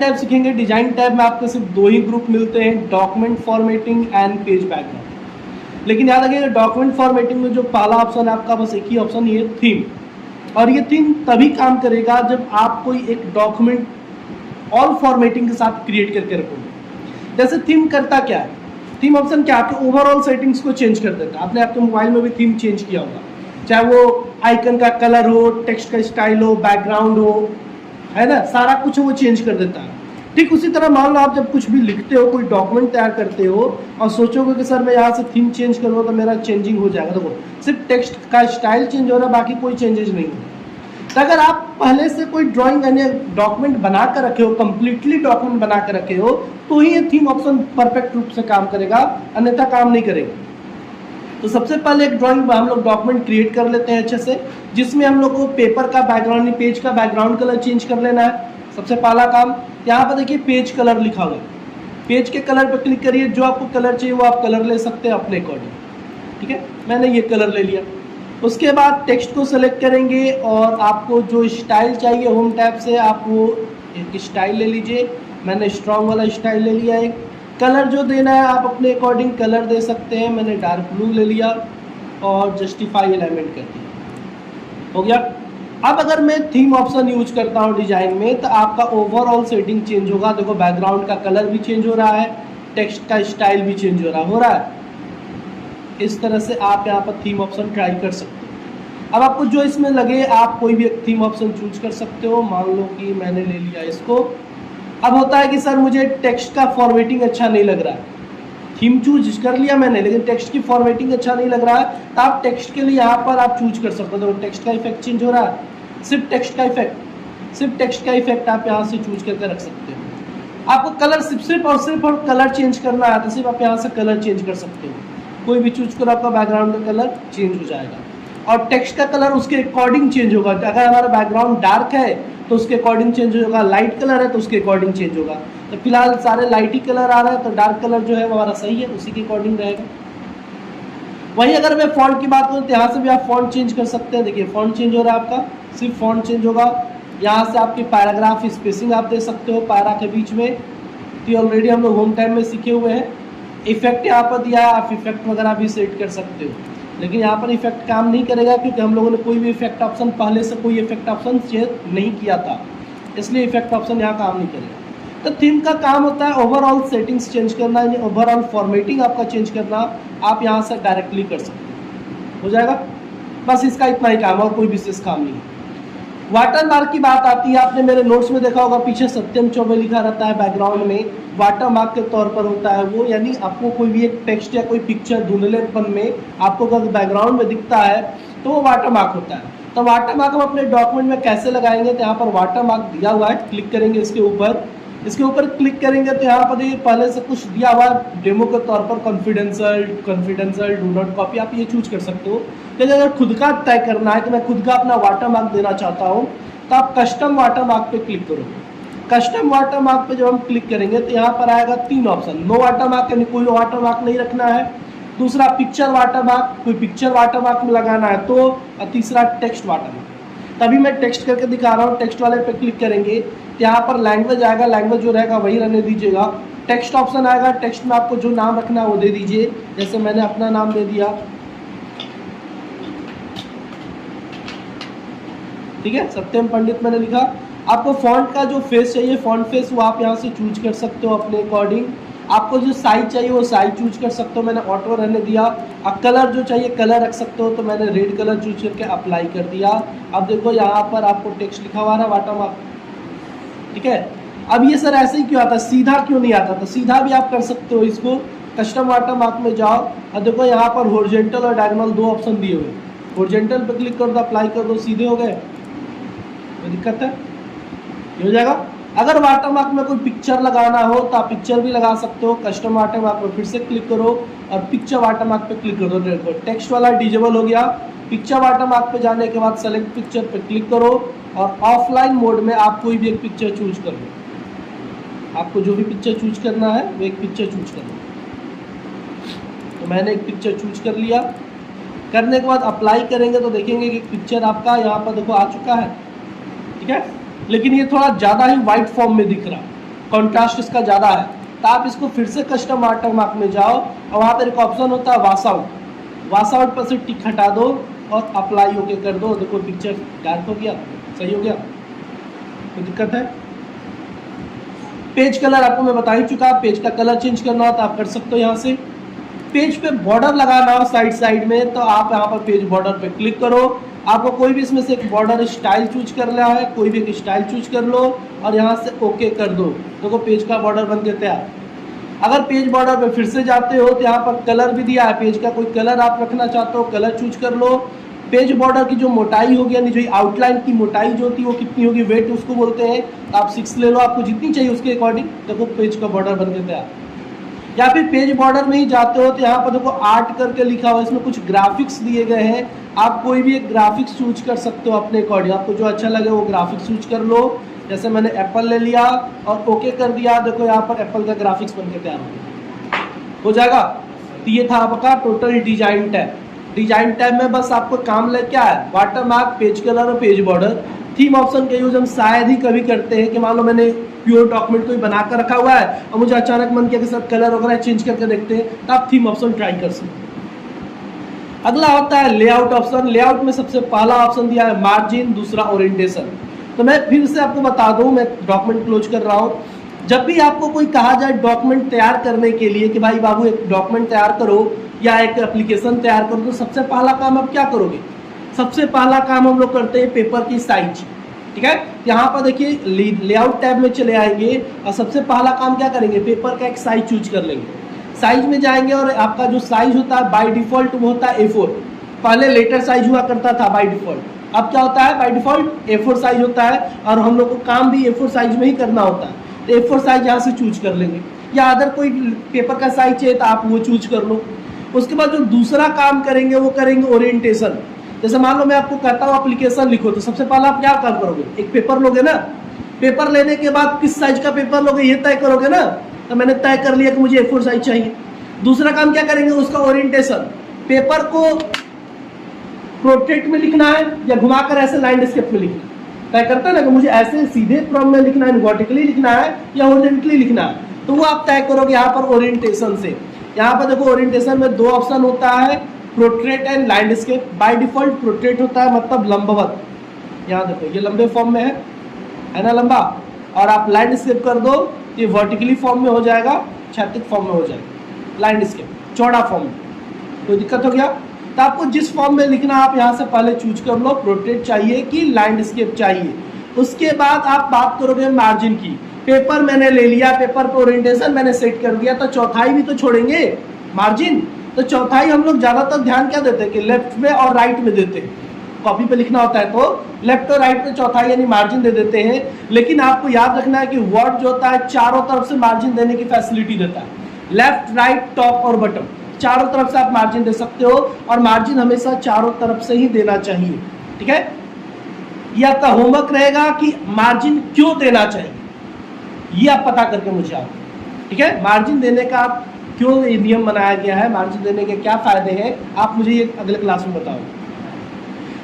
Tab सीखेंगे। Design tab में आपको सिर्फ दो ही ग्रुप मिलते हैं, document formatting and page background. लेकिन याद रखिएगा डॉक्यूमेंट फॉर्मेटिंग में जो पहला ऑप्शन है आपका, बस एक ही ऑप्शन, ये थीम। और ये थीम तभी काम करेगा जब आप कोई एक डॉक्यूमेंट ऑल फॉर्मेटिंग के साथ क्रिएट करके रखोगे। जैसे थीम करता क्या है, थीम ऑप्शन क्या, आपके ओवरऑल सेटिंग्स को चेंज कर देता है। आपने आपके मोबाइल में भी थीम चेंज किया होगा, चाहे वो आइकन का कलर हो, टेक्स्ट का स्टाइल हो, बैकग्राउंड हो, है ना, सारा कुछ वो चेंज कर देता है। ठीक उसी तरह मान लो आप जब कुछ भी लिखते हो, कोई डॉक्यूमेंट तैयार करते हो और सोचोगे कि सर मैं यहाँ से थीम चेंज करूँगा तो मेरा चेंजिंग हो जाएगा, देखो सिर्फ टेक्स्ट का स्टाइल चेंज हो रहा है, बाकी कोई चेंजेस नहीं हो। तो अगर आप पहले से कोई ड्राइंग यानी डॉक्यूमेंट बना कर रखे हो, कंप्लीटली डॉक्यूमेंट बना कर रखे हो, तो ही ये थीम ऑप्शन परफेक्ट रूप से काम करेगा, अन्यथा काम नहीं करेगा। तो सबसे पहले एक ड्राइंग हम लोग डॉक्यूमेंट क्रिएट कर लेते हैं अच्छे से, जिसमें हम लोग को पेपर का बैकग्राउंड, पेज का बैकग्राउंड कलर चेंज कर लेना है। सबसे पहला काम, यहाँ पर देखिए पेज कलर लिखा हुआ है, पेज के कलर पर क्लिक करिए, जो आपको कलर चाहिए वो आप कलर ले सकते हैं अपने अकॉर्डिंग। ठीक है, मैंने ये कलर ले लिया। उसके बाद टेक्स्ट को सेलेक्ट करेंगे और आपको जो स्टाइल चाहिए होम टैब से आप वो एक स्टाइल ले लीजिए। मैंने स्ट्रॉन्ग वाला स्टाइल ले लिया। एक कलर जो देना है आप अपने अकॉर्डिंग कलर दे सकते हैं, मैंने डार्क ब्लू ले लिया और जस्टिफाई एलिमेंट कर दिया, हो गया। अब अगर मैं थीम ऑप्शन यूज करता हूँ डिजाइन में, तो आपका ओवरऑल सेटिंग चेंज होगा। देखो बैकग्राउंड का कलर भी चेंज हो रहा है, टेक्स्ट का स्टाइल भी चेंज हो रहा है। इस तरह से आप यहाँ पर थीम ऑप्शन ट्राई कर सकते हो। अब आपको जो इसमें लगे आप कोई भी एक थीम ऑप्शन चूज कर सकते हो। मान लो कि मैंने ले लिया इसको। अब होता है कि सर मुझे टेक्स्ट का फॉर्मेटिंग अच्छा नहीं लग रहा है, थीम चूज कर लिया मैंने लेकिन टेक्स्ट की फॉर्मेटिंग अच्छा नहीं लग रहा है, तो आप टेक्स्ट के लिए यहाँ पर आप चूज कर सकते हो। तो टेक्स्ट का इफेक्ट चेंज हो रहा है, सिर्फ टेक्स्ट का इफेक्ट आप यहाँ से चूज करके रख सकते हो। आपको कलर सिर्फ और कलर चेंज करना है तो सिर्फ आप यहाँ से कलर चेंज कर सकते हो, कोई भी चूज करो, आपका बैकग्राउंड का कलर चेंज हो जाएगा और टेक्स्ट का कलर उसके अकॉर्डिंग चेंज होगा। अगर हमारा बैकग्राउंड डार्क है तो उसके अकॉर्डिंग चेंज होगा, लाइट कलर है तो उसके अकॉर्डिंग चेंज होगा। तो फिलहाल सारे लाइट ही कलर आ रहा है तो डार्क कलर जो है वो हमारा सही है, उसी के अकॉर्डिंग रहेगा। वहीं अगर मैं फॉन्ट की बात करूँ तो यहाँ से भी आप फॉन्ट चेंज कर सकते हैं। देखिए फॉन्ट चेंज हो रहा है, आपका सिर्फ फॉन्ट चेंज होगा। यहाँ से आपकी पैराग्राफ स्पेसिंग आप दे सकते हो पैरा के बीच में, तो ऑलरेडी हम लोग होम टाइम में सीखे हुए हैं। इफेक्ट यहाँ पर दिया है, आप इफेक्ट वगैरह भी सेट कर सकते हो, लेकिन यहाँ पर इफेक्ट काम नहीं करेगा क्योंकि हम लोगों ने कोई भी इफेक्ट ऑप्शन पहले से कोई इफेक्ट ऑप्शन चेक नहीं किया था, इसलिए इफेक्ट ऑप्शन यहाँ काम नहीं करेगा। तो थीम का काम होता है ओवरऑल सेटिंग्स चेंज करना, यानी ओवरऑल फॉर्मेटिंग आपका चेंज करना। आप यहाँ से डायरेक्टली कर सकते हो जाएगा, बस इसका इतना ही काम, और कोई विशेष काम नहीं है। वाटरमार्क की बात आती है, आपने मेरे नोट्स में देखा होगा पीछे सत्यम चौबे लिखा रहता है, बैकग्राउंड में वाटरमार्क के तौर पर होता है वो, यानी आपको कोई भी एक टेक्स्ट या कोई पिक्चर धुंधलेपन में आपको अगर बैकग्राउंड में दिखता है तो वो वाटरमार्क होता है। तो वाटरमार्क हम अपने डॉक्यूमेंट में कैसे लगाएंगे, तो यहाँ पर वाटरमार्क दिया हुआ है, क्लिक करेंगे इसके ऊपर क्लिक करेंगे तो यहाँ पर ये पहले से कुछ दिया हुआ है डेमो के तौर पर, कॉन्फिडेंशियल डू नॉट कॉपी, आप ये चूज कर सकते हो। लेकिन अगर खुद का तय करना है कि मैं खुद का अपना वाटरमार्क देना चाहता हूँ तो आप कस्टम वाटरमार्क पे क्लिक करोगे। कस्टम वाटरमार्क पे जब हम क्लिक करेंगे तो यहाँ पर आएगा तीन ऑप्शन, नो वाटरमार्क यानी कोई वाटरमार्क नहीं रखना है, दूसरा पिक्चर वाटरमार्क, कोई पिक्चर वाटरमार्क में लगाना है तो, और तीसरा टेक्स्ट वाटरमार्क। तभी मैं टेक्स्ट करके दिखा रहा हूँ, टेक्स्ट वाले पे क्लिक करेंगे तो यहाँ पर लैंग्वेज आएगा, लैंग्वेज जो रहेगा वही रहने दीजिएगा। टेक्स्ट ऑप्शन आएगा, टेक्स्ट में आपको जो नाम रखना है वो दे दीजिए, जैसे मैंने अपना नाम दे दिया, ठीक है, सत्यम पंडित मैंने लिखा। आपको फॉन्ट का जो फेस चाहिए, फॉन्ट फेस, वो आप यहाँ से चूज कर सकते हो अपने अकॉर्डिंग। आपको जो साइज चाहिए वो साइज चूज कर सकते हो, मैंने ऑटो रहने दिया। अब कलर जो चाहिए कलर रख सकते हो, तो मैंने रेड कलर चूज करके अप्लाई कर दिया। अब देखो यहाँ पर आपको टेक्स्ट लिखा हुआ है वाटरमार्क, ठीक है। अब ये सर ऐसे ही क्यों आता है, सीधा क्यों नहीं आता, तो सीधा भी आप कर सकते हो इसको। कस्टम वाटरमार्क में जाओ और देखो यहाँ पर हॉरिजॉन्टल और डायगोनल दो ऑप्शन दिए हुए, हॉरिजॉन्टल पे क्लिक कर दो, अप्लाई कर दो, सीधे हो गए, कोई दिक्कत है, ये हो जाएगा। अगर वाटरमार्क में कोई पिक्चर लगाना हो तो आप पिक्चर भी लगा सकते हो। कस्टम वाटरमार्क पर फिर से क्लिक करो और पिक्चर वाटरमार्क पे क्लिक करो, देखो टेक्स्ट वाला डिजेबल हो गया। पिक्चर वाटरमार्क पे जाने के बाद सेलेक्ट पिक्चर पे क्लिक करो और ऑफलाइन मोड में आप कोई भी एक पिक्चर चूज कर लो, आपको जो भी पिक्चर चूज करना है वो एक पिक्चर चूज कर लो। तो मैंने एक पिक्चर चूज कर लिया, करने के बाद अप्लाई करेंगे तो देखेंगे कि पिक्चर आपका यहाँ पर देखो आ चुका है, ठीक है, लेकिन ये थोड़ा ज़्यादा ही वाइट फॉर्म में दिख रहा है। कॉन्ट्रास्ट इसका ज़्यादा है, तो आप इसको फिर से कस्टम वाटरमार्क में जाओ और वहाँ पर एक ऑप्शन होता है वाश आउट पर से टिक हटा दो और अप्लाई ओके कर दो। देखो पिक्चर डार्क हो गया, सही हो गया, कोई दिक्कत है? पेज कलर आपको मैं बता ही चुका, पेज का कलर चेंज करना हो तो आप कर सकते हो यहाँ से। पेज पे बॉर्डर लगाना हो साइड में तो आप यहाँ पर पेज बॉर्डर पे क्लिक करो। आपको कोई भी इसमें से एक बॉर्डर स्टाइल चूज कर लिया है, कोई भी एक स्टाइल चूज कर लो और यहाँ से ओके कर दो। देखो पेज का बॉर्डर बन के तैयार। अगर पेज बॉर्डर पे फिर से जाते हो तो यहाँ पर कलर भी दिया है, पेज का कोई कलर आप रखना चाहते हो कलर चूज कर लो। पेज बॉर्डर की जो मोटाई होगी यानी जो आउटलाइन की मोटाई जो होती है वो कितनी होगी, वेट उसको बोलते हैं। तो आप 6 ले लो, आपको जितनी चाहिए उसके अकॉर्डिंग। देखो पेज का बॉर्डर बन के तैयार। या फिर पेज बॉर्डर में ही जाते हो तो यहाँ पर देखो आर्ट करके लिखा हुआ है, इसमें कुछ ग्राफिक्स दिए गए हैं। आप कोई भी एक ग्राफिक्स चूज कर सकते हो अपने अकॉर्डिंग, आपको जो अच्छा लगे वो ग्राफिक्स चूज कर लो। जैसे मैंने एप्पल ले लिया और ओके कर दिया। देखो यहाँ पर एप्पल का ग्राफिक्स बन के तैयार हो जाएगा। तो ये था आपका total design tab. Design tab में बस आपको काम लग क्या है, वाटरमार्क, पेज कलर और पेज बॉर्डर। थीम ऑप्शन का यूज हम शायद ही कभी करते हैं कि मान लो मैंने प्योर डॉक्यूमेंट को बना कर रखा हुआ है और मुझे अचानक मन किया कि सब कलर वगैरह चेंज करके देखते हैं, तो आप थीम ऑप्शन ट्राई कर सकते हैं। अगला होता है लेआउट ऑप्शन। लेआउट में सबसे पहला ऑप्शन दिया है मार्जिन, दूसरा ओरिएंटेशन। तो मैं फिर से आपको बता दूं, मैं डॉक्यूमेंट क्लोज कर रहा हूं। जब भी आपको कोई कहा जाए डॉक्यूमेंट तैयार करने के लिए कि भाई बाबू एक डॉक्यूमेंट तैयार करो या एक एप्लीकेशन तैयार करो, तो सबसे पहला काम आप क्या करोगे? सबसे पहला काम हम लोग करते हैं पेपर की साइज। ठीक है, यहाँ पर देखिए लेआउट टैब में चले आएंगे और सबसे पहला काम क्या करेंगे, पेपर का एक साइज चूज कर लेंगे। साइज में जाएंगे और आपका जो साइज होता है बाय डिफॉल्ट वो होता है A4। पहले लेटर साइज हुआ करता था बाय डिफॉल्ट, अब क्या होता है बाय डिफॉल्ट A4 साइज होता है और हम लोग को काम भी A4 साइज में ही करना होता है। तो A4 साइज यहाँ से चूज कर लेंगे, या अदर कोई पेपर का साइज चाहिए तो आप वो चूज कर लो। उसके बाद जो दूसरा काम करेंगे वो करेंगे ओरिएंटेशन। जैसे मान लो मैं आपको कहता हूँ एप्लीकेशन लिखो, तो सबसे पहले आप क्या काम करोगे, एक पेपर लोगे ना। पेपर लेने के बाद किस साइज का पेपर लोगे ये तय करोगे ना। तो मैंने तय कर लिया कि मुझे A4 साइज चाहिए। दूसरा काम क्या करेंगे, उसका ओरिएंटेशन। पेपर को प्रोट्रेट में लिखना है या घुमाकर ऐसे लैंडस्केप में लिखना है, तय करते हैं ना कि मुझे ऐसे सीधे क्रम में लिखना है, वर्टिकली लिखना है या हॉरिजॉन्टली लिखना है, तो वो आप तय करोगे यहाँ पर ओरिएंटेशन से। यहाँ पर देखो ओरिएंटेशन में 2 ऑप्शन होता है, protrude and landscape. By default protrude होता है मतलब लंबवत, यहाँ देखो ये लंबे फॉर्म में है ना लंबा, और आप लैंडस्केप कर दो ये वर्टिकली फॉर्म में हो जाएगा, क्षैतिज फॉर्म में हो जाएगा लैंडस्केप, चौड़ा फॉर्म में। कोई दिक्कत हो गया? तो आपको जिस फॉर्म में लिखना आप यहाँ से पहले चूज कर लो, प्रोट्रेट चाहिए कि लैंडस्केप चाहिए। उसके बाद आप बात करोगे मार्जिन की। पेपर मैंने ले लिया, पेपर पे ओरिएंटेशन मैंने सेट कर दिया, तो चौथाई भी तो छोड़ेंगे मार्जिन। तो चौथाई हम लोग ज्यादातर ध्यान क्या देते हैं कि लेफ्ट में और राइट में देते हैं। कॉपी पे लिखना होता है तो लेफ्ट और राइट में चौथाई यानी मार्जिन दे देते हैं। लेकिन आपको याद रखना है कि वर्ड जो होता है चारों तरफ से मार्जिन देने की फैसिलिटी देता है, लेफ्ट, राइट, टॉप और बटन, चारों तरफ से आप मार्जिन दे सकते हो और मार्जिन हमेशा चारों तरफ से ही देना चाहिए। ठीक है, ये आपका होमवर्क रहेगा कि मार्जिन क्यों देना चाहिए, ये आप पता करके मुझे आओ। ठीक है, मार्जिन देने का क्यों ये नियम बनाया गया है, मार्जिन देने के क्या फायदे हैं, आप मुझे ये अगले क्लास में बताओ।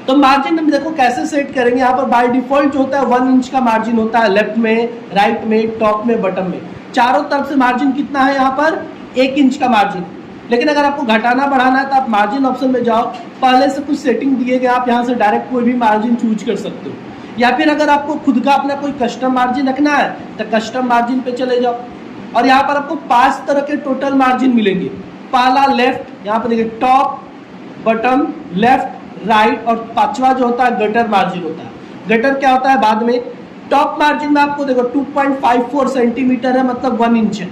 तो मार्जिन हम देखो कैसे सेट करेंगे। यहाँ पर बाय डिफॉल्ट जो होता है 1 इंच का मार्जिन होता है, लेफ्ट में, राइट में, टॉप में, बटन में। चारों तरफ से मार्जिन कितना है, यहाँ पर 1 इंच का मार्जिन। लेकिन अगर आपको घटाना बढ़ाना है तो आप मार्जिन ऑप्शन में जाओ, पहले से कुछ सेटिंग दिए गए, आप यहाँ से डायरेक्ट कोई भी मार्जिन चूज कर सकते हो। या फिर अगर आपको खुद का अपना कोई कस्टम मार्जिन रखना है तो कस्टम मार्जिन पे चले जाओ। और यहाँ पर आपको 5 तरह के टोटल मार्जिन मिलेंगे। पहला लेफ्ट, यहाँ पर देखिए टॉप, बटन, लेफ्ट, राइट, और 5वां जो होता है गटर मार्जिन होता है। गटर क्या होता है बाद में। टॉप मार्जिन में आपको देखो 2.54 सेंटीमीटर है, मतलब 1 इंच है।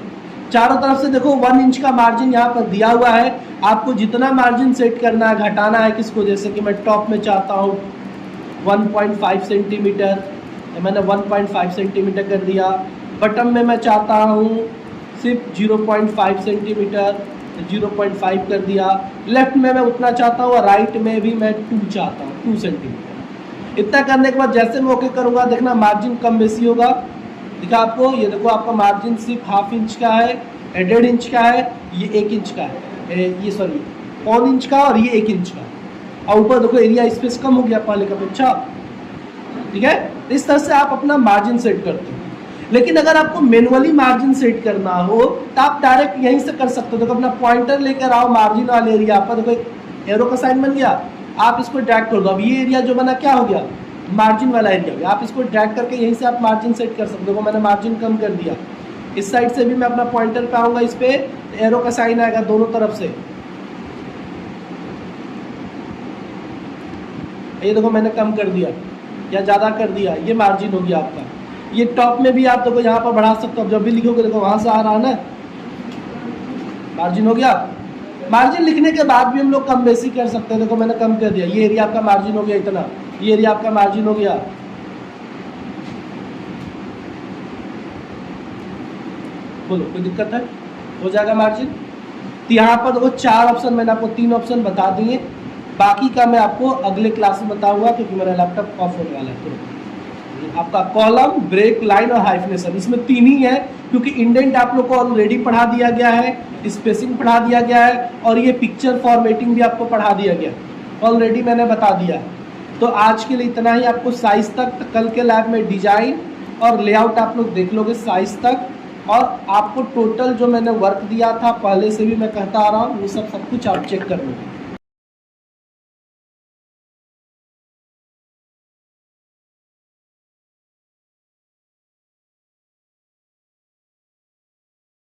चारों तरफ से देखो 1 इंच का मार्जिन यहाँ पर दिया हुआ है। आपको जितना मार्जिन सेट करना है, घटाना है किसको, जैसे कि मैं टॉप में चाहता हूँ 1.5 सेंटीमीटर, मैंने 1.5 सेंटीमीटर कर दिया। बटन में मैं चाहता हूँ सिर्फ 0.5 सेंटीमीटर, 0.5 कर दिया। लेफ्ट में मैं उतना चाहता हूँ और राइट में भी मैं 2 चाहता हूँ, 2 सेंटीमीटर। इतना करने के बाद जैसे मैं ओके करूँगा देखना मार्जिन कम बेसी होगा। दिखा आपको, ये देखो आपका मार्जिन सिर्फ 1/2 इंच का है, 1.5 इंच का है, ये 1 इंच का है, ये सॉरी 1 इंच का और ये 1 इंच का। और ऊपर देखो एरिया स्पेस कम हो गया पहले का अपेक्षा। ठीक है, इस तरह से आप अपना मार्जिन सेट करते हो। लेकिन अगर आपको मैनुअली मार्जिन सेट करना हो तो आप डायरेक्ट यहीं से कर सकते हो। देखो अपना पॉइंटर लेकर आओ मार्जिन वाले एरिया पर, देखो एक एरो का साइन बन गया, आप इसको ड्रैग कर दो। अब ये एरिया जो बना क्या हो गया, मार्जिन वाला एरिया हो गया। आप इसको ड्रैग करके यहीं से आप मार्जिन सेट कर सकते हो। देखो मैंने मार्जिन कम कर दिया। इस साइड से भी मैं अपना पॉइंटर पे आऊँगा, इस पर एरो का साइन आएगा दोनों तरफ से। ये देखो मैंने कम कर दिया या ज़्यादा कर दिया, ये मार्जिन हो गया आपका। ये टॉप में भी आप देखो यहाँ पर बढ़ा सकते हो। जब भी लिखोगे देखो वहाँ से आ रहा है ना, मार्जिन हो गया। मार्जिन लिखने के बाद भी हम लोग कम बेसी कर सकते हैं। देखो मैंने कम कर दिया, ये एरिया आपका मार्जिन हो गया इतना, ये एरिया आपका मार्जिन हो गया। बोलो कोई दिक्कत है, हो जाएगा मार्जिन। तो यहाँ पर देखो 4 ऑप्शन, मैंने आपको 3 ऑप्शन बता दिए, बाकी का मैं आपको अगले क्लास में बताऊंगा क्योंकि मेरा लैपटॉप ऑफ होने वाला है। तो आपका कॉलम, ब्रेक, लाइन और हाइफनेशन, इसमें 3 ही है क्योंकि इंडेंट आप लोग को ऑलरेडी पढ़ा दिया गया है, स्पेसिंग पढ़ा दिया गया है और ये पिक्चर फॉर्मेटिंग भी आपको पढ़ा दिया गया, ऑलरेडी मैंने बता दिया। तो आज के लिए इतना ही। आपको साइज तक कल के लैब में डिजाइन और लेआउट आप लोग देख लोगे साइज तक, और आपको टोटल जो मैंने वर्क दिया था पहले से भी मैं कहता आ रहा हूँ, वो सब कुछ आप चेक कर लोगे।